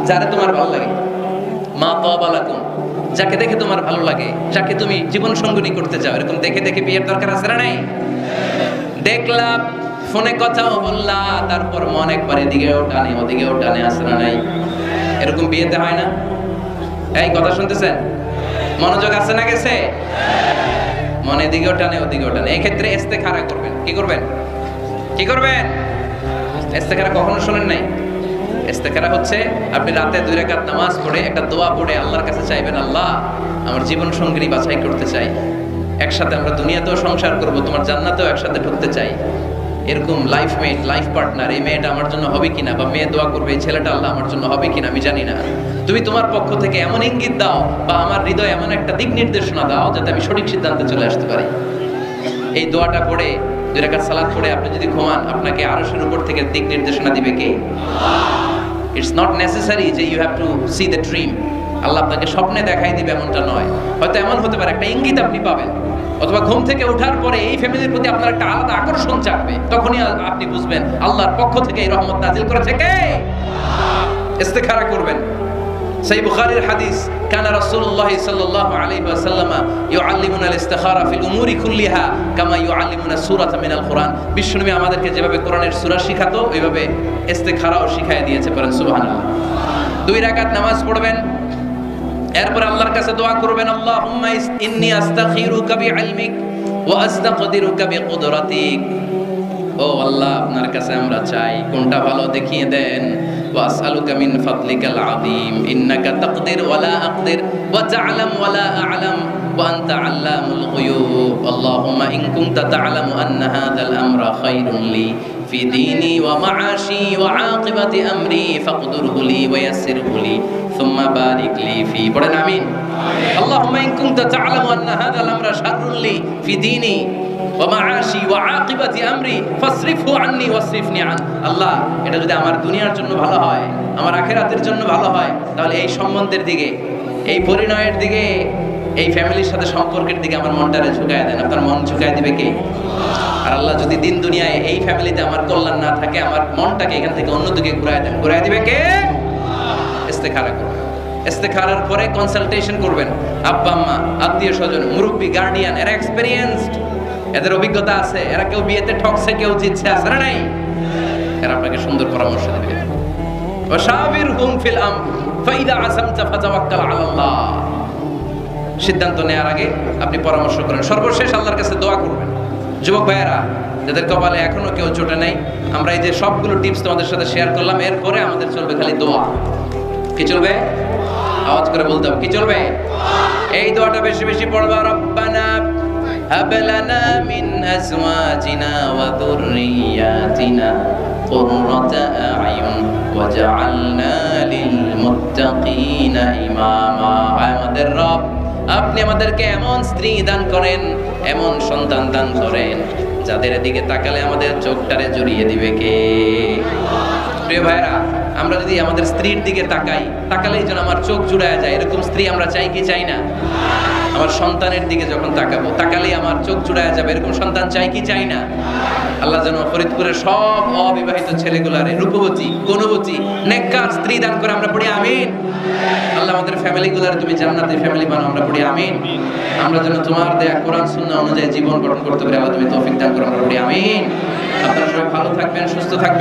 Speaker 1: যারে তোমার ভালো লাগে, মা তাবা লাকুম, যাকে দেখে তোমার ভালো লাগে, যাকে তুমি জীবন সঙ্গিনী করতে চাও, এরকম দেখে দেখে বিয়ের দরকার আছে না নাই? দেখলাম, ফোনে কথাও বললা, তারপর মন একবার এদিকেও টানে ওদিকেও টানে, আছে না নাই? এরকম বিয়েতে হয় না? এই কথা শুনতেছেন? মনোযোগ আছে না গেছে? মনে এদিকেও টানে ওদিকেও টানে। এই ক্ষেত্রে ইস্তেখারা করবেন। কি করবেন? কি করবেন? ইস্তেখারা কখনো শুনেন নাই? ইস্তেখারা হচ্ছে আপনি রাতে 2 রাকাত নামাজ পড়ে একটা দোয়া পড়ে আল্লাহর কাছে চাইবেন, আল্লাহ আমার জীবন সঙ্গিনী বাছাই করতে চাই, একসাথে আমরা দুনিয়াতেও সংসার করব, তোমার জান্নাতেও একসাথে ঢুকতে চাই, এরকম লাইফ মেট, লাইফ পার্টনার এই মেয়েটা আমার জন্য হবে কিনা, বা মেয়ে দোয়া করবে এই ছেলেটা আল্লাহ আমার জন্য হবে কিনা আমি জানি না, তুমি তোমার পক্ষ থেকে এমন ইঙ্গিত দাও বা আমার হৃদয়ে এমন একটা দিক নির্দেশনা দাও যাতে আমি সঠিক সিদ্ধান্তে চলে আসতে পারি। এই দোয়াটা পড়ে 2 রাকাত সালাত পড়ে আপনি যদি ঘুমান, আপনাকে আরশের উপর থেকে দিক নির্দেশনা দিবে কে? ইটস নট নেসেসারি যে you have to see the dream, Allah আপনাকে স্বপ্নে দেখাই দিবে এমনটা নয়, হয়তো এমন হতে পারে একটা ইঙ্গিত আপনি পাবেন, অথবা ঘুম থেকে ওঠার পরে এই ফ্যামিলির প্রতি আপনার একটা আলাদা আকর্ষণ জাগবে, তখনই আপনি বুঝবেন আল্লাহর পক্ষ থেকে এই রহমত নাজিল করেছে কে। ইস্তেখারা করবেন। সহিহ বুখারীর হাদিস, কানা রাসূলুল্লাহ সাল্লাল্লাহু আলাইহি ওয়াসাল্লাম ইউআল্লিমুনা আল-ইস্তিখারা ফিল উমুরি কুল্লিহা কামা ইউআল্লিমুনা সূরাতা মিনাল কুরআন। বিশ্বনবী আমাদেরকে যেভাবে কোরআনের সূরা শিখাতো ওইভাবে ইস্তেখারাও শিখায় দিয়েছে, পড়েন সুবহানাল্লাহ। 2 রাকাত নামাজ পড়বেন, এরপর আল্লাহর কাছে দোয়া করবেন, আল্লাহুম্মা ইন্নী আস্তাখিরুকা বিইলমিক ওয়া আস্তাকদিরুকা বিকুদরাতিক। ও আল্লাহ, আপনার কাছে আমরা চাই, কোনটা ভালো দেখিয়ে দেন। ওয়া আসআলুকা মিন ফাদলিকাল আযীম ইন্নাকা তাকদির ওয়া লা আকদির ওয়া তা'লাম ওয়া লা আ'লাম ওয়া আনতা আল্লামুল গুয়ুব। আল্লাহুম্মা ইন কুনতা তা'লামু আন্না হাযাল আমরা খায়রুন লি ফি দীনি ওয়া মা'আশি ওয়া আকিবাতি আমরি ফাকদুরহু লি ওয়া ইয়াসসিরহু লি সুম্মা বারিক লি ফি। পড়েন আমিন। আল্লাহুম্মা ইন কুনতা তা'লামু আন্না হাযাল আমরা শাররুন লি ফি দীনি ওয়া মা'আশি ওয়া আকিবাতি আমরি ফাসরিফহু আন্নী ওয়াসরিফনি আন। আল্লাহ, এটা যদি আমার দুনিয়ার জন্য ভালো হয়, আমার আখিরাতের জন্য ভালো হয়, তাহলে এই সম্বন্ধের দিকে, এই পরিণয়ের দিকে, এই ফ্যামিলির সাথে সম্পর্কের দিকে আমার মনটারে ঝুঁকায় দেন। আপনার মন ঝুঁকায় দিবে কে? আর আল্লাহ যদি দিন দুনিয়ায় এই ফ্যামিলিতে আমার কল্যাণ না থাকে, আমার মনটাকে এখান থেকে অন্যদিকে ঘুরায় দেন, ঘুরায় দিবে কে? ইস্তেখারা করবেন। ইস্তেখারার পরে কনসালটেশন করবেন। আব্বা আম্মা, আত্মীয় স্বজন, মুরব্বী, গার্ডিয়ান, এরা এক্সপেরিয়েন্সড, এদের অভিজ্ঞতা আছে, এরা কেউ বিয়েতে ঠকছে, কেউ জিতছে, আছে না নাই? এরা আপনাকে সুন্দর পরামর্শ দেবে। ওয়াশাবিরহুম ফিল আমর ফাইদা আযামতা ফাতাওয়াক্কাল আলাল্লাহ। সিদ্ধান্ত নেওয়ার আগে আপনি পরামর্শ করেন। সর্বশেষ আল্লাহর কাছে দোয়া করবেন। যুবক ভাইয়েরা, যাদের কপালে এখনো কেউ জোটে নাই, আমরা এই যে সবগুলো টিপস তোমাদের সাথে শেয়ার করলাম, এরপরে আমাদের চলবে খালি দোয়া। কি চলবে? আওয়াজ করে বলতে হবে, কি চলবে? এই দোয়াটা বেশি বেশি পড়বা। রব্বানা হাব লানা মিন আজওয়াজিনা ওয়া যুররিয়াতিনা কুররাতা আ'য়ুন ওয়াজআলনা লিল মুত্তাকিনা ইমামা। আমাদের রব, আপনি আমাদেরকে এমন স্ত্রী দান করেন, এমন সন্তান দান করেন, যাদের দিকে তাকালে আমাদের চোখটারে জড়িয়ে দিবে কে? প্রিয় ভাইরা, আমরা যদি আমাদের স্ত্রীর দিকে তাকালেই যেন আমার চোখ জুড়ায় যায়, এরকম স্ত্রী আমরা চাই কি চাই না? আমার সন্তানের দিকে যখন তাকালেই আমার চোখ জুড়ায় যাবে, এরকম সন্তান চাই কি চাই না? আল্লাহ যেন ফরিদপুরের সব অবিবাহিত ছেলেগুলারে রূপবতী, গুণবতী, নেককার স্ত্রী দান করে, আমরা পড়ি আমিন। আল্লাহ আমাদের ফ্যামিলিগুলারে তুমি জান্নাতি ফ্যামিলি বানাও, আমরা পড়ি আমিন। আমরা যেন তোমার দেয়া কোরআন সুন্নাহ অনুযায়ী জীবন গঠন করতে পারি, আল্লাহ তুমি তৌফিক দান করো, আমরা পড়ি আমিন। আপনারা সবাই ভালো থাকবেন, সুস্থ থাকবেন।